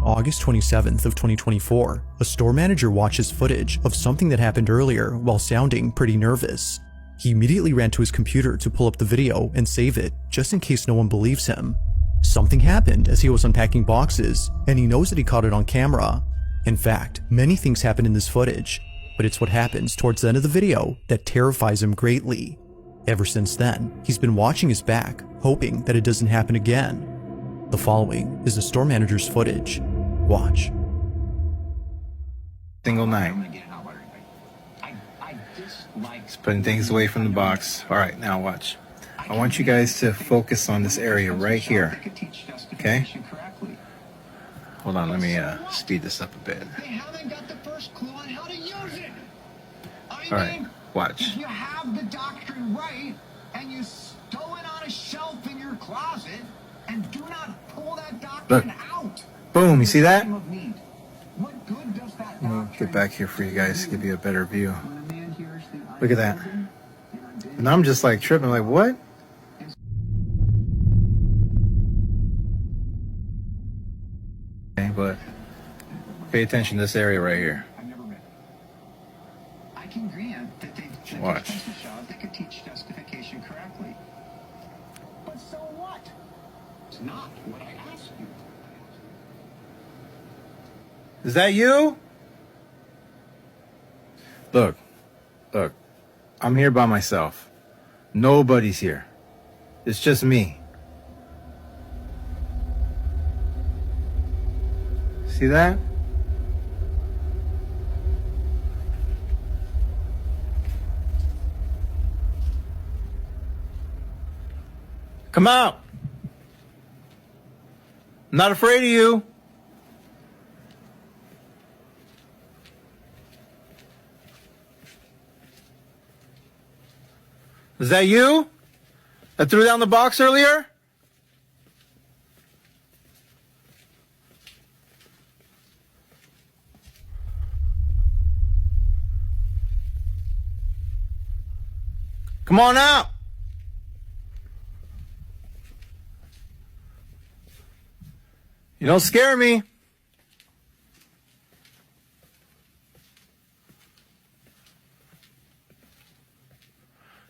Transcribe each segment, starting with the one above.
August 27th of 2024, a store manager watches footage of something that happened earlier while sounding pretty nervous. He immediately ran to his computer to pull up the video and save it, just in case no one believes him. Something happened as he was unpacking boxes, and he knows that he caught it on camera. In fact, many things happen in this footage, but it's what happens towards the end of the video that terrifies him greatly. Ever since then, he's been watching his back, hoping that it doesn't happen again. The following is the store manager's footage. Watch. Single night. Just putting things away from the box. All right, now watch. I want you guys to focus on this area right here. Okay? Hold on, let me speed this up a bit. They haven't got the first clue on how to use it. All right, watch. If you have the doctrine right and you stow it on a shelf in your closet and do not pull that doctrine out. Boom, you see that? What good does that I'll doctrine? get back here for you guys to give you a better view. Look at that. And I'm just like tripping, like, what? Okay, but pay attention to this area right here. I've never read. I can grant that they Watch. they could teach justification correctly. But so what? It's not what I asked you. Is that you? Look. I'm here by myself. Nobody's here. It's just me. See that? Come out. I'm not afraid of you. Is that you that threw down the box earlier? Come on out. You don't scare me.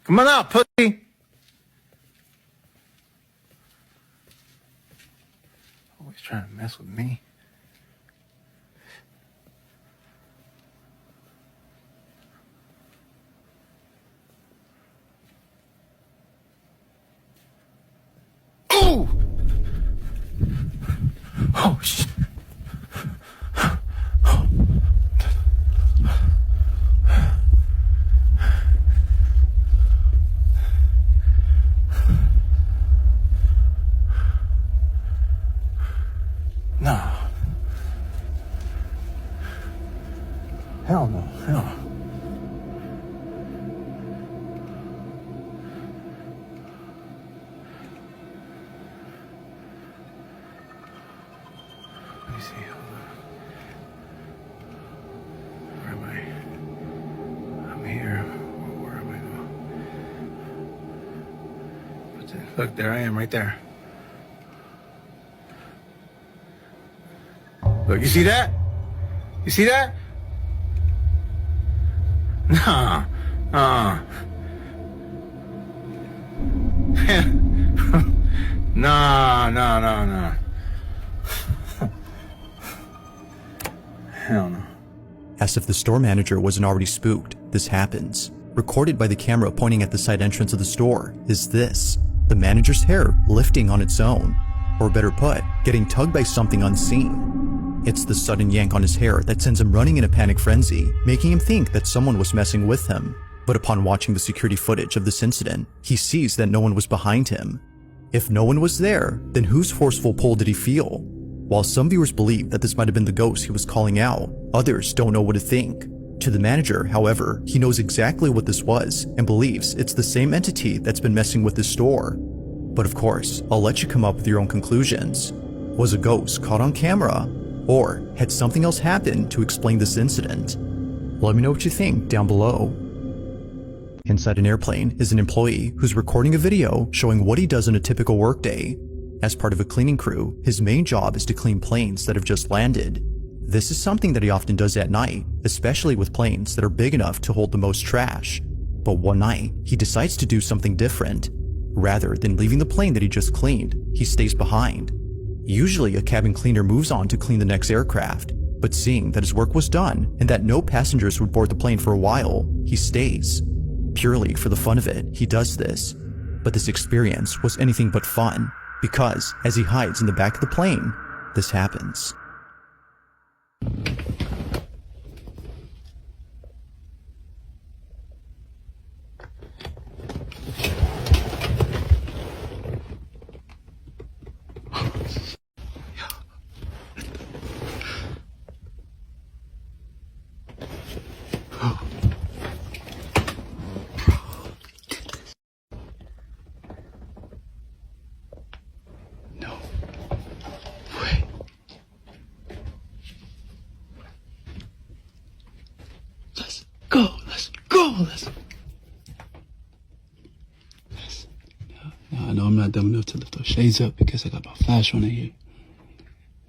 Come on out, pussy. Always trying to mess with me. Ooh! Oh, shit. No. Hell no. Hell. Let me see. Hold on. Where am I? I'm here. Where am I now? Look, there I am, right there. Look, you see that? You see that? Nah. Nah. Hell no. As if the store manager wasn't already spooked, this happens. Recorded by the camera pointing at the side entrance of the store is this: the manager's hair lifting on its own. Or better put, getting tugged by something unseen. It's the sudden yank on his hair that sends him running in a panic frenzy, making him think that someone was messing with him. But upon watching the security footage of this incident, he sees that no one was behind him. If no one was there, then whose forceful pull did he feel? While some viewers believe that this might have been the ghost he was calling out, others don't know what to think. To the manager, however, he knows exactly what this was and believes it's the same entity that's been messing with his store. But of course, I'll let you come up with your own conclusions. Was a ghost caught on camera? Or had something else happened to explain this incident? Let me know what you think down below. Inside an airplane is an employee who's recording a video showing what he does in a typical workday. As part of a cleaning crew, his main job is to clean planes that have just landed. This is something that he often does at night, especially with planes that are big enough to hold the most trash. But one night, he decides to do something different. Rather than leaving the plane that he just cleaned, he stays behind. Usually, a cabin cleaner moves on to clean the next aircraft, but seeing that his work was done and that no passengers would board the plane for a while, he stays. Purely for the fun of it, he does this. But this experience was anything but fun, because as he hides in the back of the plane, this happens. No way. Let's go. No, I know I'm not dumb enough to lift those shades up because I got my flash on in here.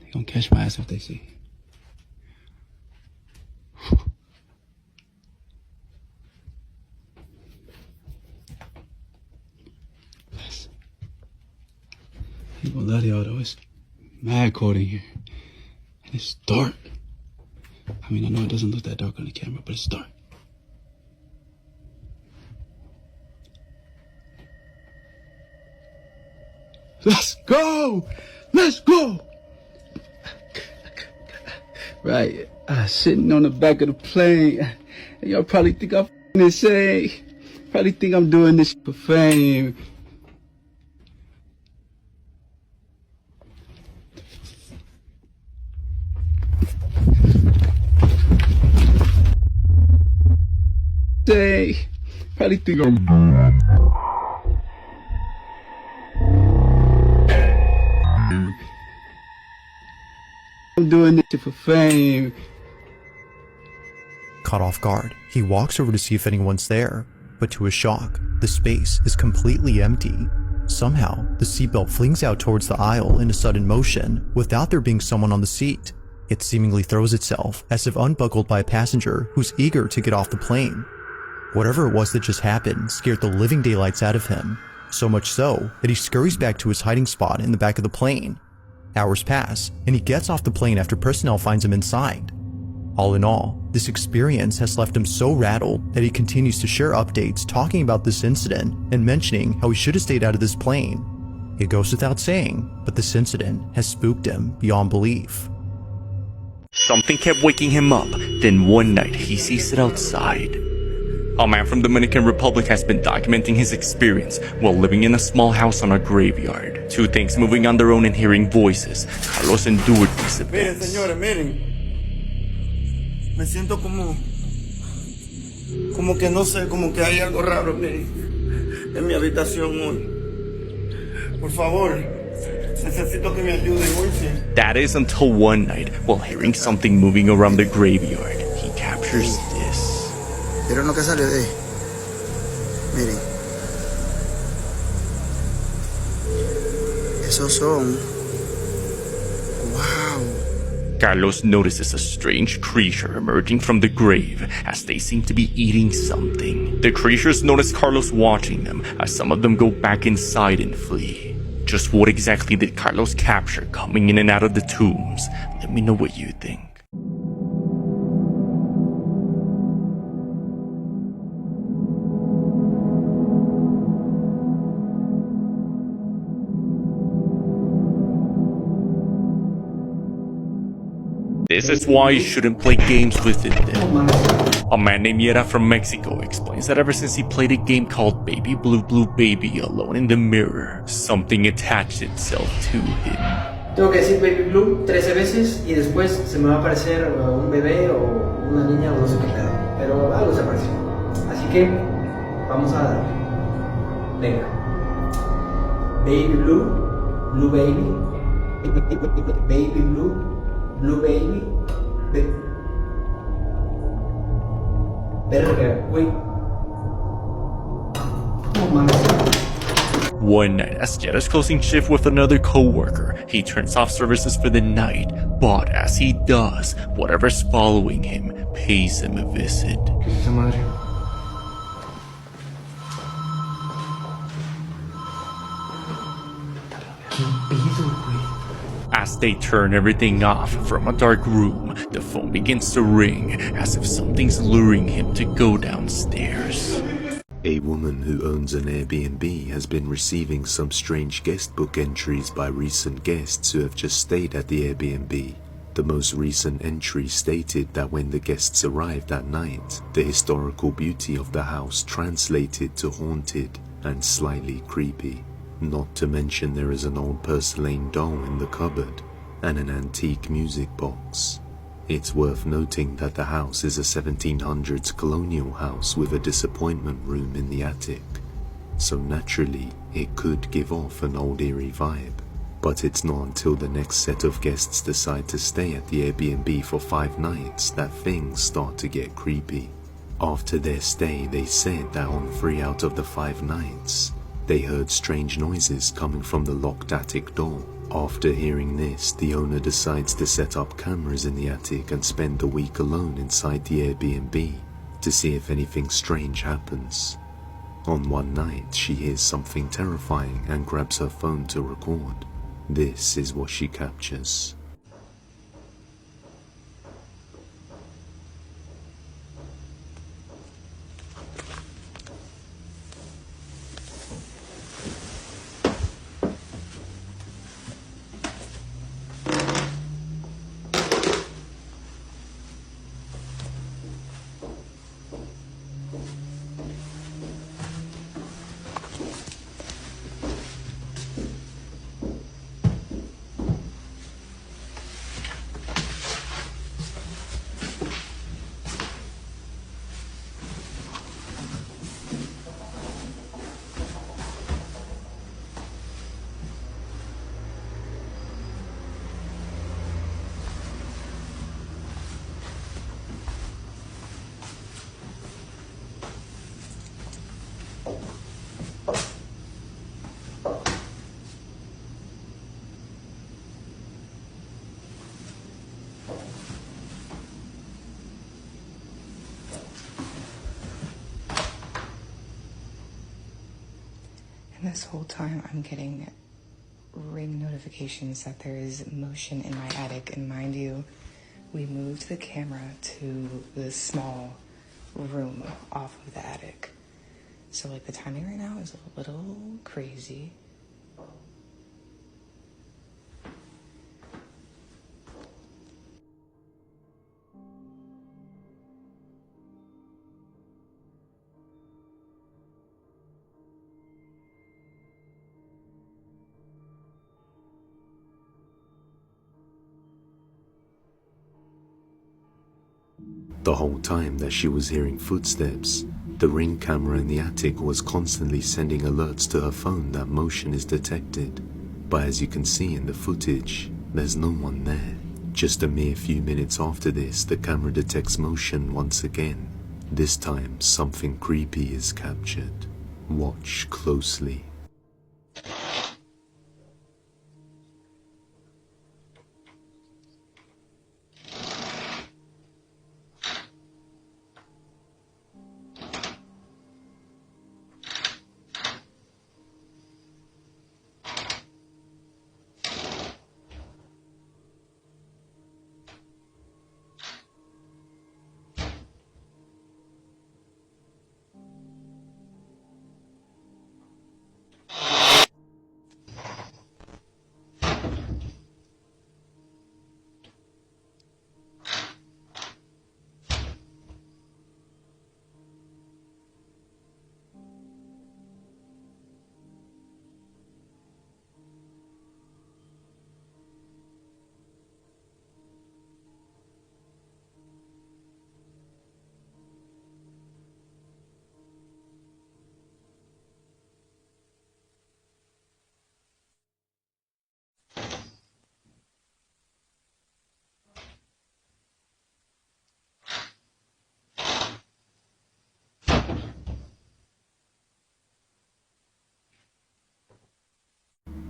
They gonna catch my ass if they see. I ain't gonna lie to y'all though, it's mad cold in here. And it's dark. I mean, I know it doesn't look that dark on the camera, but it's dark. Let's go! Let's go! Right, sitting on the back of the plane. And y'all probably think I'm insane. Probably think I'm doing this for fame. Probably think I'm doing this for fame. Caught off guard, he walks over to see if anyone's there, but to his shock, the space is completely empty. Somehow, the seatbelt flings out towards the aisle in a sudden motion without there being someone on the seat. It seemingly throws itself as if unbuckled by a passenger who's eager to get off the plane. Whatever it was that just happened scared the living daylights out of him, so much so that he scurries back to his hiding spot in the back of the plane. Hours pass, and he gets off the plane after personnel finds him inside. All in all, this experience has left him so rattled that he continues to share updates talking about this incident and mentioning how he should have stayed out of this plane. It goes without saying, but this incident has spooked him beyond belief. Something kept waking him up, then one night he sees it outside. A man from Dominican Republic has been documenting his experience while living in a small house on a graveyard. Two things moving on their own and hearing voices. Carlos endured these Miren, events. señores, miren. Me siento como que no sé, como que hay algo raro en mi habitación hoy. Por favor, necesito que me ayuden, oye. That is until one night, while hearing something moving around the graveyard, he captures this. ¿Vieron lo que sale de ahí? Miren. Esos son... ¡Wow! Carlos notices a strange creature emerging from the grave as they seem to be eating something. The creatures notice Carlos watching them as some of them go back inside and flee. Just what exactly did Carlos capture coming in and out of the tombs? Let me know what you think. This is why you shouldn't play games with it then. A man named Yera from Mexico explains that ever since he played a game called Baby Blue Blue Baby Alone in the Mirror, something attached itself to him. Tengo que decir Baby Blue 13 veces y después se me va a aparecer un bebé o una niña o no sé qué pedo. Pero algo se apareció. Así que vamos a darle. Venga. Baby Blue, Blue Baby, Baby Blue, Blue Baby, Verga, güey. No mames. One night, as Jed is closing shift with another co-worker, he turns off services for the night, but as he does, whatever's following him pays him a visit. ¿Qué es esa madre? As they turn everything off from a dark room, the phone begins to ring as if something's luring him to go downstairs. A woman who owns an Airbnb has been receiving some strange guest book entries by recent guests who have just stayed at the Airbnb. The most recent entry stated that when the guests arrived that night, the historical beauty of the house translated to haunted and slightly creepy. Not to mention there is an old porcelain doll in the cupboard and an antique music box. It's worth noting that the house is a 1700s colonial house with a disappointment room in the attic, so naturally it could give off an old eerie vibe. But it's not until the next set of guests decide to stay at the Airbnb for 5 nights that things start to get creepy. After their stay, they said that on 3 out of the 5 nights, they heard strange noises coming from the locked attic door. After hearing this, the owner decides to set up cameras in the attic and spend the week alone inside the Airbnb to see if anything strange happens. On one night, she hears something terrifying and grabs her phone to record. This is what she captures. And this whole time I'm getting ring notifications that there is motion in my attic. And mind you, we moved the camera to the small room off of the attic. So like the timing right now is a little crazy. The whole time that she was hearing footsteps, the Ring camera in the attic was constantly sending alerts to her phone that motion is detected. But as you can see in the footage, there's no one there. Just a mere few minutes after this, the camera detects motion once again. This time, something creepy is captured. Watch closely.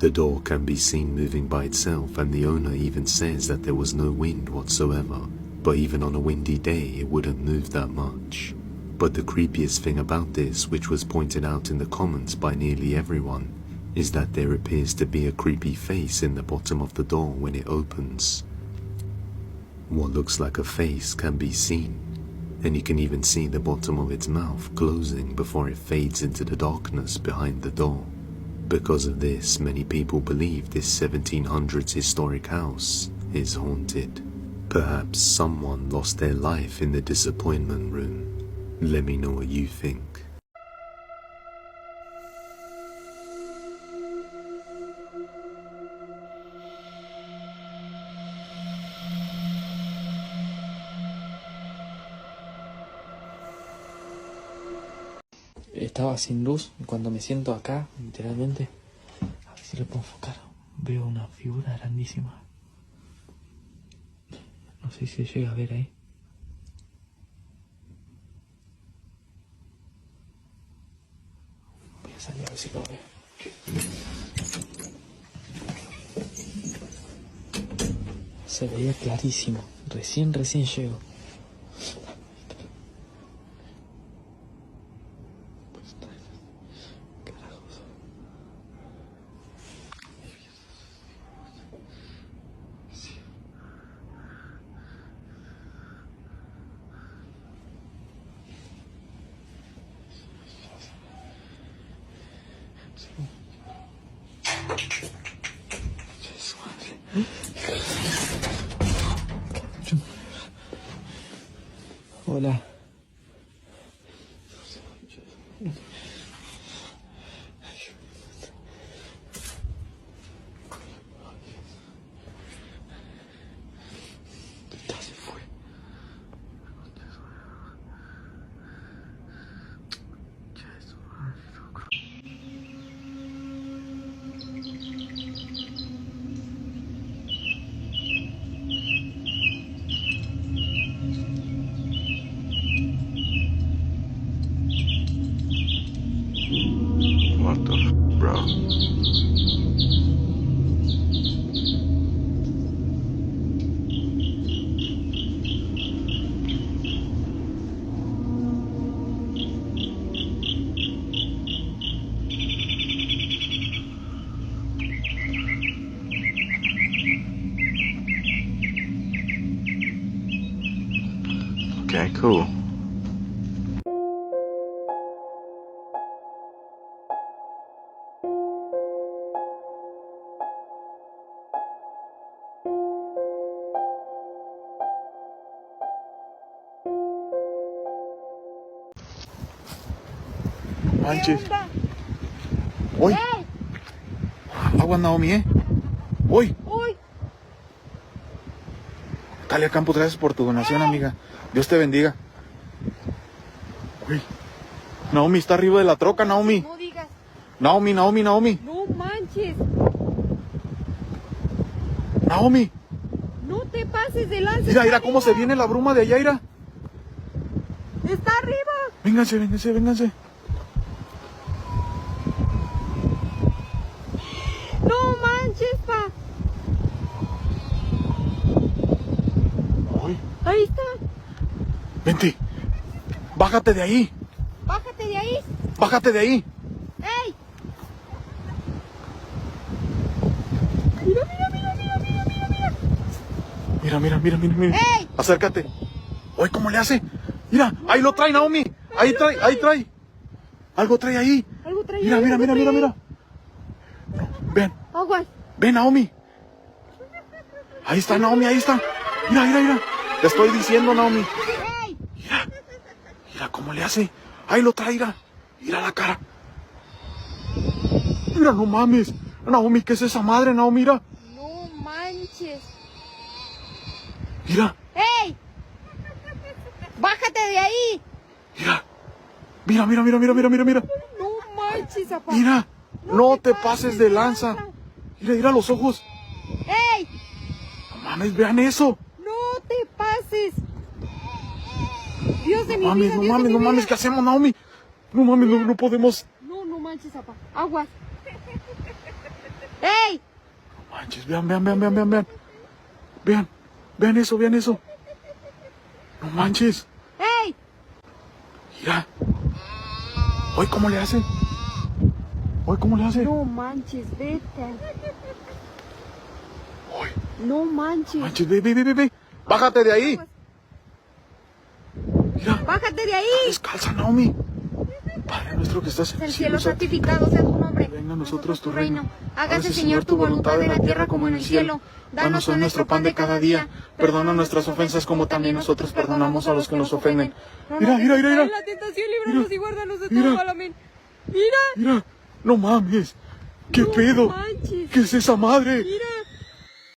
The door can be seen moving by itself, and the owner even says that there was no wind whatsoever, but even on a windy day it wouldn't move that much. But the creepiest thing about this, which was pointed out in the comments by nearly everyone, is that there appears to be a creepy face in the bottom of the door when it opens. What looks like a face can be seen, and you can even see the bottom of its mouth closing before it fades into the darkness behind the door. Because of this, many people believe this 1700s historic house is haunted. Perhaps someone lost their life in the disappointment room. Let me know what you think. Estaba sin luz y cuando me siento acá, literalmente, a ver si le puedo enfocar, veo una figura grandísima. No sé si se llega a ver ahí. Voy a salir a ver si lo veo. Se veía clarísimo. Recién llego. Hola. Se fue. What the f, bro? Okay, cool. Manches. Hoy. Agua, Naomi, Hoy. Talia Campos, gracias por tu donación, amiga. Dios te bendiga. Uy. Naomi está arriba de la troca, Naomi. No digas. Naomi. No manches. Naomi. No te pases de lanza. Mira cómo se viene la bruma de allá, mira. Está arriba. Vénganse. No manches, pa. Uy. Ahí está. Vente. Bájate de ahí. Bájate de ahí. Bájate de ahí. ¡Ey! Mira. Mira. ¡Ey! Acércate. Oye, ¿cómo le hace? Mira, ahí lo trae, Naomi. Ahí trae. Algo trae ahí. Mira. Ven. Aguas. Ven, Naomi. Ahí está, Naomi, ahí está. Mira. Te estoy diciendo, Naomi. ¡Ey! Mira cómo le hace. Ahí lo trae, mira la cara. Mira, no mames. Naomi, ¿qué es esa madre, Naomi? Mira. No manches. Mira. ¡Ey! ¡Bájate de ahí! Mira. No manches, papá. Mira. No te pases de lanza. Mira los ojos. ¡Ey! No mames, vean eso. No te pases. Dios de mi No vida. mames, ¿qué hacemos, Naomi? No mames, no podemos. No manches, papá. Aguas. ¡Ey! No manches, vean. Vean eso. No manches. ¡Ey! Mira. Oye, ¿cómo le hace? No manches, vete. Oye, No manches. manches, ve. Bájate de ahí. Mira. Bájate de ahí. Descalza, Naomi. Padre nuestro que estás en El cielo santificado sea tu nombre. Venga a nosotros tu reino. Hágase, Señor, tu voluntad en la tierra como en el cielo. Danos hoy nuestro pan de cada día. Perdona nuestras ofensas como también nosotros perdonamos a los que nos ofenden. Mira. La tentación, líbranos y guárdanos de todo mal. Amén. Mira. Mira. No mames. ¿Qué pedo? manches. ¿Qué es esa madre? Mira.